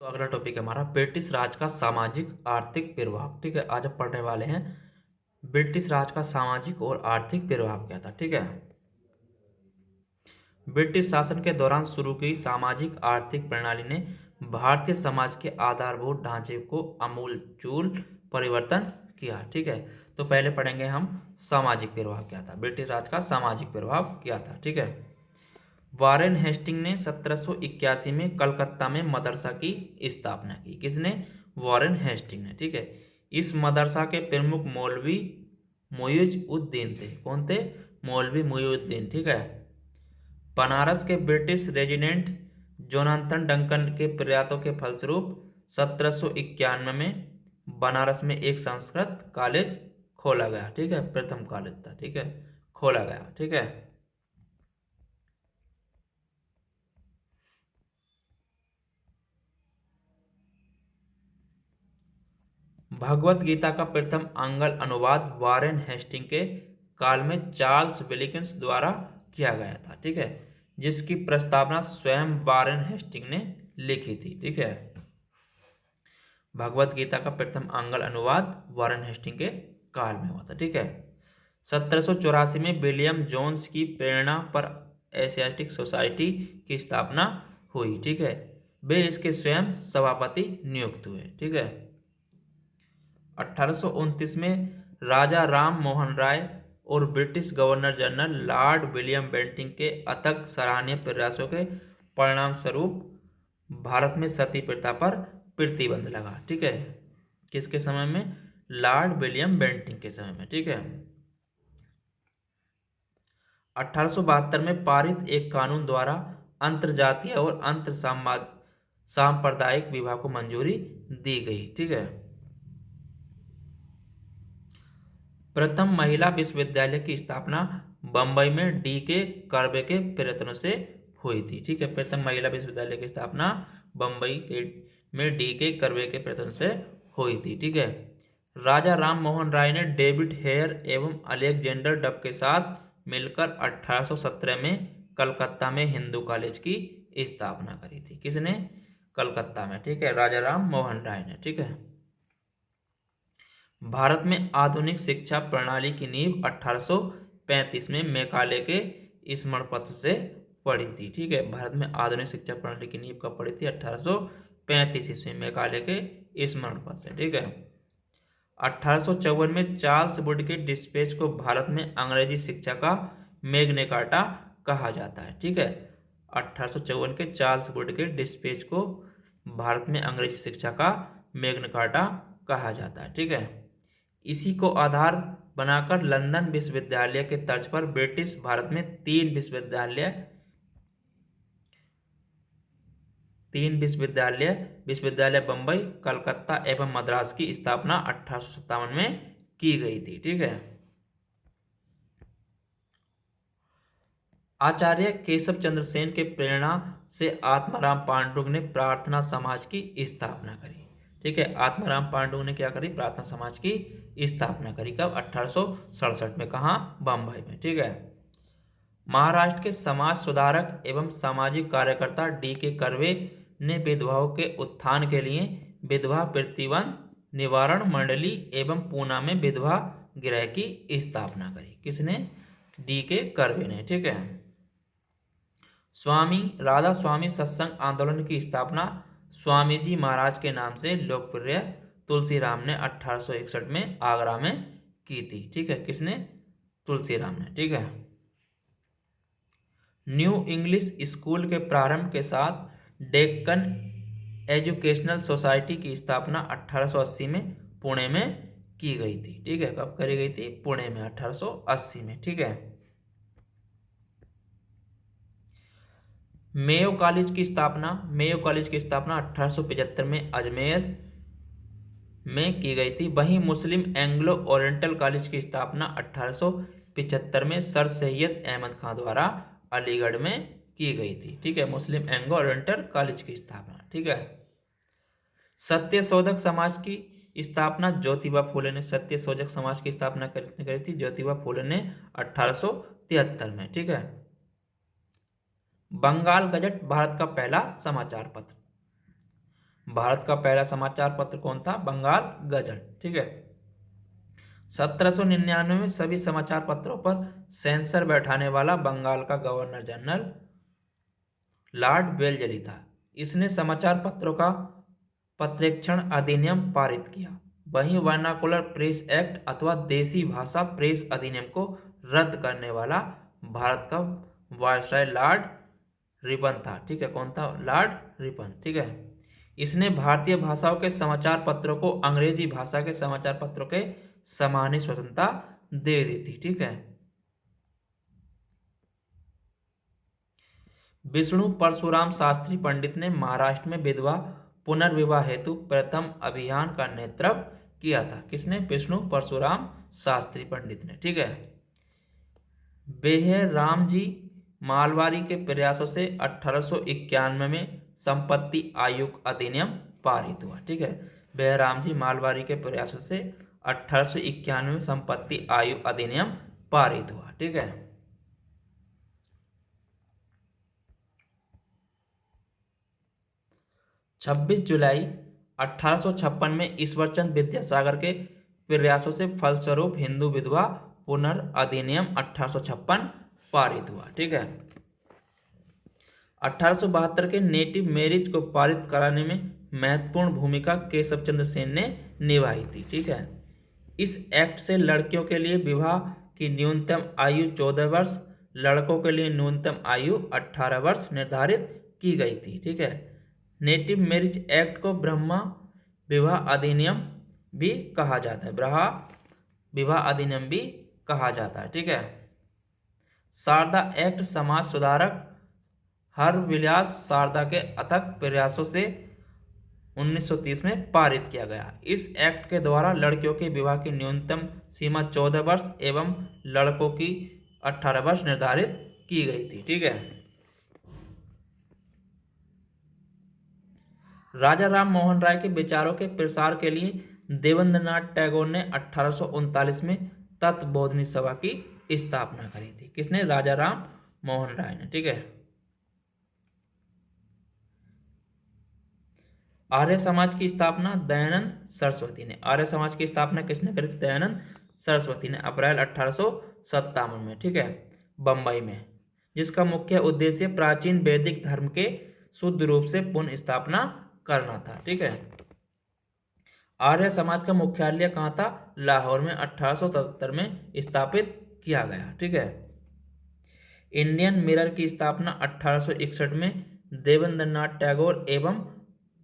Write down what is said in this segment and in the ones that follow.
तो अगला टॉपिक है हमारा ब्रिटिश राज का सामाजिक आर्थिक प्रभाव। ठीक है, आज हम पढ़ने वाले हैं ब्रिटिश राज का सामाजिक और आर्थिक प्रभाव क्या था। ठीक है, ब्रिटिश शासन के दौरान शुरू की सामाजिक आर्थिक प्रणाली ने भारतीय समाज के आधारभूत ढांचे को आमूलचूल परिवर्तन किया। ठीक है, तो पहले पढ़ेंगे हम सामाजिक प्रभाव क्या था, ब्रिटिश राज का सामाजिक प्रभाव क्या था। ठीक है, वारेन हेस्टिंग ने 1781 में कलकत्ता में मदरसा की स्थापना की। किसने? वारेन हेस्टिंग ने। ठीक है, इस मदरसा के प्रमुख मौलवी मुइज उद्दीन थे। कौन थे? मौलवी मुइजुद्दीन। ठीक है, बनारस के ब्रिटिश रेजिडेंट जोनाथन डंकन के प्रयासों के फलस्वरूप 1791 में बनारस में एक संस्कृत कॉलेज खोला गया। ठीक है, प्रथम कॉलेज था। ठीक है, खोला गया। ठीक है, भगवत गीता का प्रथम आंग्ल अनुवाद वारेन हेस्टिंग के काल में चार्ल्स विल्किंस द्वारा किया गया था। ठीक है, जिसकी प्रस्तावना स्वयं वारेन हेस्टिंग ने लिखी थी। ठीक है, भगवत गीता का प्रथम आंग्ल अनुवाद वारेन हेस्टिंग के काल में हुआ था। ठीक है, 1784 में विलियम जोन्स की प्रेरणा पर एशियाटिक सोसाइटी की स्थापना हुई। ठीक है, वे इसके स्वयं सभापति नियुक्त हुए। ठीक है, 1829 में राजा राम मोहन राय और British governor general Lord William Bentinck के अथक सराहनीय प्रयासों के परिणाम स्वरूप भारत में सती प्रथा पर प्रतिबंध लगा। ठीक है, किसके समय में? लॉर्ड विलियम बेंटिंक के समय में। ठीक है, 1872 में पारित एक कानून द्वारा अंतरजातीय और अंतर सांप्रदायिक विवाह को मंजूरी दी गई। ठीक है, प्रथम महिला विश्वविद्यालय की स्थापना बंबई में डी के कर्वे के प्रयत्नों से हुई थी। ठीक है, प्रथम महिला विश्वविद्यालय की स्थापना बंबई के में डी के कर्वे के प्रयत्न से हुई थी। ठीक है, राजा राम मोहन राय ने डेविड हेयर एवं अलेक्जेंडर डब के साथ मिलकर 1817 में कलकत्ता में हिंदू कॉलेज की स्थापना करी थी। किसने? कलकत्ता में। ठीक है, राजा राम मोहन राय ने। ठीक है, भारत में आधुनिक शिक्षा प्रणाली की नींव 1835 में मैकाले के स्मरण पत्र से पड़ी थी। ठीक है, भारत में आधुनिक शिक्षा प्रणाली की नींव कब पड़ी थी? 1835 ईस्वी में मैकाले के स्मरण पत्र से। ठीक है, 1854 में चार्ल्स वुड के डिस्पैच को भारत में अंग्रेजी शिक्षा का मैग्ना कार्टा कहा जाता है। ठीक है, 1854 के चार्ल्स वुड के डिस्पैच को भारत में अंग्रेजी शिक्षा का मैग्ना कार्टा कहा जाता है। ठीक है, इसी को आधार बनाकर लंदन विश्वविद्यालय के तर्ज पर ब्रिटिश भारत में तीन विश्वविद्यालय बंबई, कलकत्ता एवं मद्रास की स्थापना 1857 में की गई थी। ठीक है, आचार्य केशव चंद्र सेन के प्रेरणा से आत्माराम पांडुरंग ने प्रार्थना समाज की स्थापना करी। ठीक है, आत्माराम पांडुरंग ने क्या करी? प्रार्थना समाज की स्थापना करी। कब? 1867 में। कहाँ? बंबई में। ठीक है, महाराष्ट्र के समाज सुधारक एवं सामाजिक कार्यकर्ता डी के कर्वे ने विधवाओं के उत्थान के लिए विधवा प्रतिबंध निवारण मंडली एवं पूना में विधवा गृह की स्थापना करी। किसने? डी के कर्वे ने। ठीक है, स्वामी राधा स्वामी सत्संग आंदोलन की स्थापना स्वामी जी महाराज के नाम से लोकप्रिय तुलसीराम ने 1861 में आगरा में की थी। ठीक है, किसने? तुलसीराम ने। ठीक है, न्यू इंग्लिश स्कूल के प्रारंभ के साथ डेक्कन एजुकेशनल सोसाइटी की स्थापना 1880 में पुणे में की गई थी। ठीक है, कब करी गई थी? पुणे में 1880 में। ठीक है, मेयो कॉलेज की स्थापना 1875 में अजमेर में की गई थी। वहीं मुस्लिम एंग्लो ओरिएंटल कॉलेज की स्थापना 1875 में सर सैयद अहमद खान द्वारा अलीगढ़ में की गई थी। ठीक है, मुस्लिम एंग्लो ओरिएंटल कॉलेज की स्थापना। ठीक है, सत्यशोधक समाज की स्थापना ज्योतिबा फूले ने सत्यशोधक समाज की स्थापना करी थी ज्योतिबा फूले ने 1873 में। ठीक है, बंगाल गजट भारत का पहला समाचार पत्र। भारत का पहला समाचार पत्र कौन था? बंगाल गजट। ठीक है। 1799 में सभी समाचार पत्रों पर सेंसर बैठाने वाला बंगाल का गवर्नर जनरल लॉर्ड वेलजली था। इसने समाचार पत्रों का पत्रेक्षण अधिनियम पारित किया। वहीं वर्नाकुलर प्रेस एक्ट अथवा देसी भाषा प्रेस अधिनियम को रद्द करने वाला भारत का वायसराय लॉर्ड रिपन था। ठीक है, कौन था? Lord Ripon. ठीक है। इसने भारतीय भाषाओं के समाचार पत्रों को अंग्रेजी भाषा के समाचार पत्रों के समान ही स्वतंत्रता दे दी थी। ठीक है। विष्णु परशुराम शास्त्री पंडित ने महाराष्ट्र में विधवा पुनर्विवाह हेतु प्रथम अभियान का नेतृत्व किया था। किसने? विष्णु परशुराम शास्त्री पंडित ने। ठीक है। बेहराम जी मालवारी के प्रयासों से 1891 में संपत्ति आयुक्त अधिनियम पारित हुआ। ठीक है। बेहराम जी मालवारी के प्रयासों से 1891 में संपत्ति आयुक्त अधिनियम पारित हुआ। ठीक है। 26 जुलाई 1856 में ईश्वरचंद विद्यासागर के प्रयासों से फलस्वरूप हिंदू विधवा पुनर्अधिनियम 1856 पारित हुआ। ठीक है। 1872 के नेटिव मैरिज को पारित कराने में महत्वपूर्ण भूमिका केशव चंद्र सेन ने निभाई थी। ठीक है। इस एक्ट से लड़कियों के लिए विवाह की न्यूनतम आयु 14 वर्ष, लड़कों के लिए न्यूनतम आयु 18 वर्ष निर्धारित की गई थी। ठीक है। नेटिव मैरिज एक्ट को ब्रह्मा विवाह अधिनियम भी कहा जाता है। ब्रह्मा विवाह अधिनियम भी कहा जाता है। ठीक है। शारदा एक्ट समाज सुधारक हरविलास शारदा के अथक प्रयासों से 1930 में पारित किया गया। इस एक्ट के द्वारा लड़कियों के विवाह की न्यूनतम सीमा 14 वर्ष एवं लड़कों की 18 वर्ष निर्धारित की गई थी। ठीक है। राजा राम मोहन राय के विचारों के प्रसार के लिए देवेंद्रनाथ टैगोर ने 1839 में तत्वबोधिनी सभा की स्थापना करी थी। किसने? राजा राम मोहन राय ने। ठीक है। आर्य समाज की स्थापना दयानंद सरस्वती ने। आर्य समाज की स्थापना किसने करी थी? दयानंद सरस्वती ने, अप्रैल 1857 में। ठीक है, बंबई में, जिसका मुख्य उद्देश्य प्राचीन वैदिक धर्म के शुद्ध रूप से पुनः स्थापना करना था। ठीक है। आर्य समाज का मुख्यालय कहाँ था? लाहौर में 1877 में स्थापित किया गया। ठीक है। इंडियन मिरर की स्थापना 1861 में देवेंद्रनाथ टैगोर एवं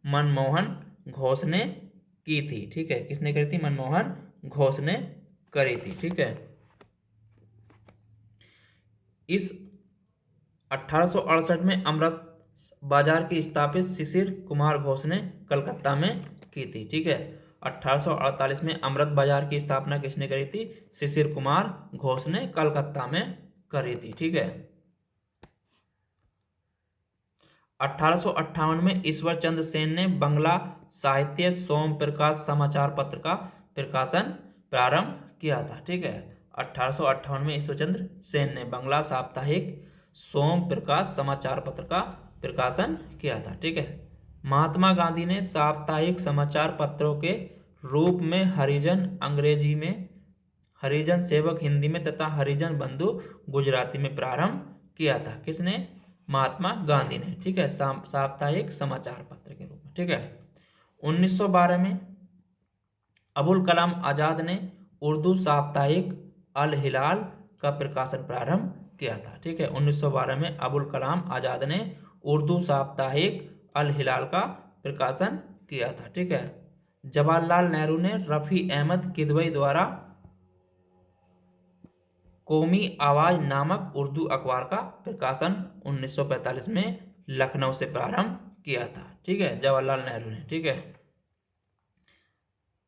मनमोहन घोष ने की थी। ठीक है, किसने करी थी? मनमोहन घोष ने करी थी। ठीक है। इस 1868 में अमृत बाजार की स्थापित शिशिर कुमार घोष ने कलकत्ता में की थी। ठीक है। 1848 में अमृत बाजार की स्थापना किसने करी थी? शिशिर कुमार घोष ने कलकत्ता में करी थी। ठीक है। 1858 में ईश्वर चंद्र सेन ने बंगला साहित्य सोम प्रकाश समाचार पत्र का प्रकाशन प्रारंभ किया था। ठीक है। 1858 में ईश्वर चंद्र सेन ने बंगला साप्ताहिक सोम प्रकाश समाचार पत्र का प्रकाशन किया था। ठीक है। महात्मा गांधी ने साप्ताहिक समाचार पत्रों के रूप में हरिजन अंग्रेजी में, हरिजन सेवक हिंदी में तथा हरिजन बंधु गुजराती में प्रारंभ किया था। किसने? महात्मा गांधी ने। ठीक है, साप्ताहिक समाचार पत्र के रूप में। ठीक है। 1912 में अबुल कलाम आजाद ने उर्दू साप्ताहिक अल हिलाल का प्रकाशन प्रारंभ किया था। ठीक है। 1912 में अबुल कलाम आजाद ने उर्दू साप्ताहिक अल हिलाल का प्रकाशन किया था। ठीक है। जवाहरलाल नेहरू ने रफी अहमद किदवई द्वारा कौमी आवाज नामक उर्दू अखबार का प्रकाशन 1945 में लखनऊ से प्रारंभ किया था। ठीक है, जवाहरलाल नेहरू ने। ठीक है।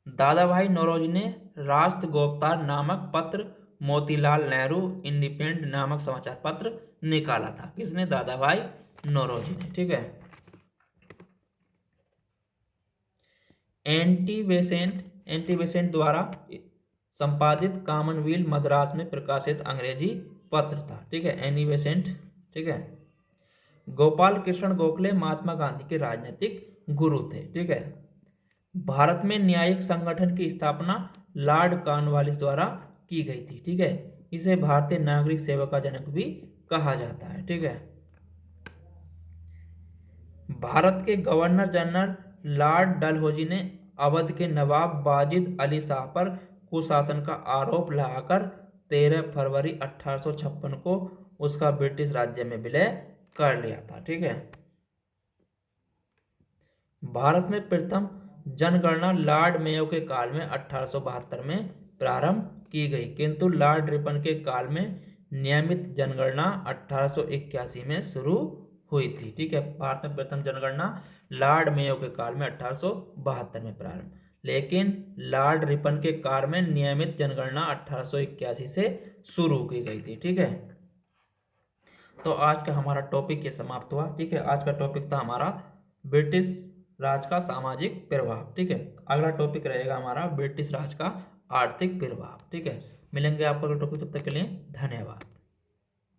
दादा भाई नौरोजी ने राष्ट्र गोपतार नामक पत्र, मोतीलाल नेहरू इंडिपेंडेंट नामक समाचार पत्र निकाला था। किसने? दादा भाई नौरोजी ने। ठीक है। एंटी बेसेंट द्वारा संपादित कॉमनवेल्थ मद्रास में प्रकाशित अंग्रेजी पत्र था। ठीक है, एनी बेसेंट। ठीक है। गोपाल कृष्ण गोखले महात्मा गांधी के राजनीतिक गुरु थे। ठीक है। भारत में न्यायिक संगठन की स्थापना लॉर्ड कॉर्नवालिस द्वारा की गई थी। ठीक है। इसे भारतीय नागरिक सेवा का जनक भी कहा जाता है। ठीक है। भारत के गवर्नर जनरल लॉर्ड डलहौजी ने अवध के नवाब वाजिद अली शाह पर कुशासन का आरोप लगाकर 13 फरवरी 1856 को उसका ब्रिटिश राज्य में विलय कर लिया था। ठीक है। भारत में प्रथम जनगणना लॉर्ड मेयो के काल में 1872 में प्रारंभ की गई, किंतु लॉर्ड रिपन के काल में नियमित जनगणना 1881 में शुरू हुई थी। ठीक है। भारत में प्रथम जनगणना लॉर्ड मेयो के काल में 1872 में प्रारंभ, लेकिन लॉर्ड रिपन के काल में नियमित जनगणना 1881 से शुरू की गई थी। ठीक है। तो आज का हमारा टॉपिक ये समाप्त हुआ। ठीक है। आज का टॉपिक था हमारा ब्रिटिश राज का सामाजिक प्रभाव। ठीक है। अगला टॉपिक रहेगा हमारा ब्रिटिश राज का आर्थिक प्रभाव। ठीक है। मिलेंगे आपको अगला टॉपिक, तब तक के लिए धन्यवाद।